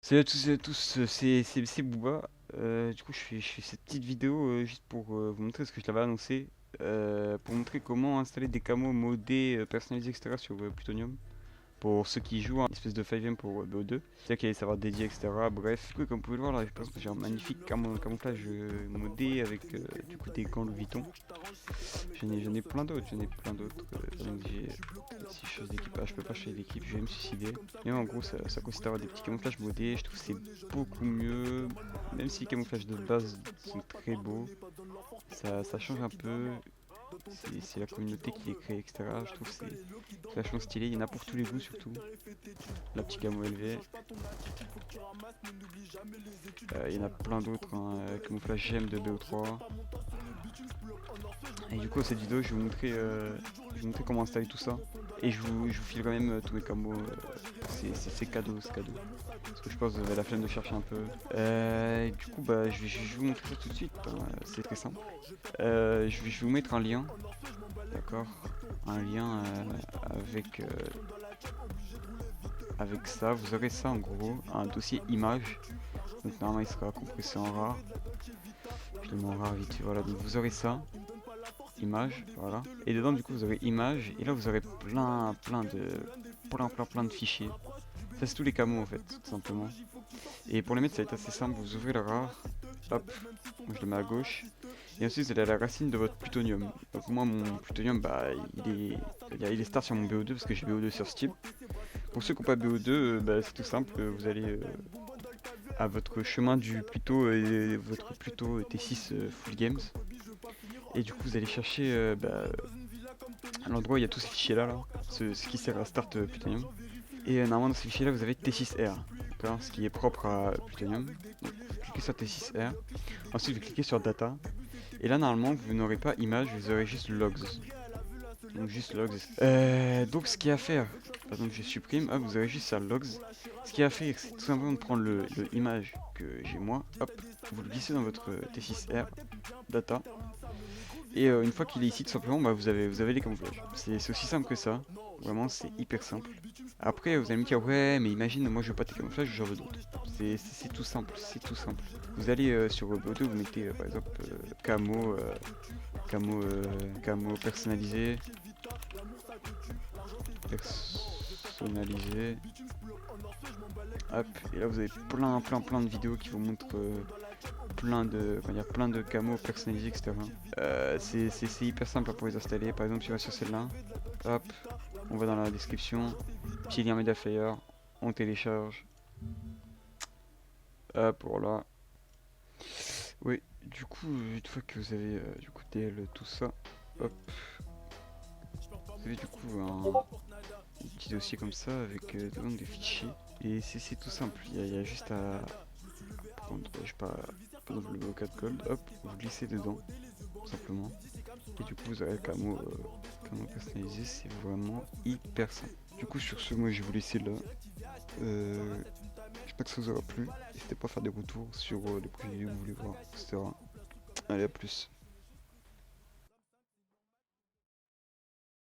Salut à tous et à tous, c'est Booba. Du coup, je fais cette petite vidéo juste pour vous montrer ce que je t'avais annoncé. Pour montrer comment installer des camos modés, personnalisés, etc. sur Plutonium. Pour ceux qui jouent, une espèce de 5ème pour BO2. C'est-à-dire qu'il y a des serveurs dédiés, etc. Bref, du coup, comme vous pouvez le voir là, par exemple, j'ai un magnifique camouflage modé avec du coup des gants Louis Vuitton. J'en ai plein d'autres, donc si je change d'équipe, je peux pas changer d'équipe, je vais me suicider. Mais en gros, ça consiste à avoir des petits camouflages modés. Je trouve que c'est beaucoup mieux. Même si les camouflages de base sont très beaux, ça change un peu. C'est la communauté qui les crée, etc. Je trouve que c'est vachement stylé. Il y en a pour tous les goûts, surtout. La petite camo élevé. Il y en a plein d'autres, hein. Camouflage GM de BO3. Et du coup, cette vidéo, je vais vous montrer comment installer tout ça. Et je vous file quand même tous mes camos. C'est cadeau, c'est cadeau. Parce que je pense que vous avez la flemme de chercher un peu. Du coup, bah, je vais vous montrer ça tout de suite, hein. C'est très simple. Je vais vous mettre un lien, d'accord. Un lien avec ça. Vous aurez ça en gros, un dossier image. Donc normalement, il sera compressé en RAR. Je le mets en RAR vite fait, voilà. Donc vous aurez ça. Image, voilà. Et dedans, du coup, vous aurez image. Et là, vous aurez plein de fichiers. Ça, c'est tous les camos en fait, tout simplement. Et pour les mettre, ça va être assez simple. Vous ouvrez le RAR. Hop, moi je le mets à gauche. Et ensuite, vous allez à la racine de votre plutonium. Donc, moi, mon plutonium, bah, il est start sur mon BO2 parce que j'ai BO2 sur Steam. Pour ceux qui n'ont pas BO2, bah, c'est tout simple. Vous allez à votre chemin du Pluto, votre Pluto T6 Full Games. Et du coup, vous allez chercher à l'endroit où il y a tous ces fichiers là, ce qui sert à start Plutonium. Et normalement, dans ces fichiers là, vous avez T6R, d'accord, ce qui est propre à Plutonium. Donc, vous cliquez sur T6R. Ensuite, vous cliquez sur Data. Et là, normalement, vous n'aurez pas image, vous aurez juste logs. Donc, juste logs. Donc, ce qu'il y a à faire, par exemple, je supprime, hop, vous aurez juste ça, logs. Ce qu'il y a à faire, c'est tout simplement de prendre le image que j'ai moi, hop, vous le glissez dans votre T6R, data. Et une fois qu'il est ici, tout simplement, bah, vous avez les camouflages. C'est aussi simple que ça. Vraiment, c'est hyper simple. Après, vous allez me dire, ouais, mais imagine, moi je veux pas tes camouflages, j'en veux d'autres. C'est tout simple, c'est tout simple. Vous allez sur BO2, vous mettez par exemple camo, camo personnalisé. Personnalisé. Hop, et là vous avez plein de vidéos qui vous montrent plein de camos personnalisés, etc. C'est hyper simple pour les installer. Par exemple, si on va sur celle-là, hop, on va dans la description, petit lien Mediafire, on télécharge, hop, voilà. Oui, du coup, une fois que vous avez du coup DL tout ça, hop, vous avez du coup un petit dossier comme ça avec dedans des fichiers. Et c'est tout simple, il y a juste à prendre, je sais pas, par exemple le BO4 Gold, hop, vous glissez dedans, tout simplement. Et du coup, vous aurez le camo personnalisé, c'est vraiment hyper simple. Du coup, sur ce, moi je vais vous laisser là. J'espère que ça vous aura plu. N'hésitez pas à faire des retours sur les projets vidéos que vous voulez voir, etc. Allez, à plus.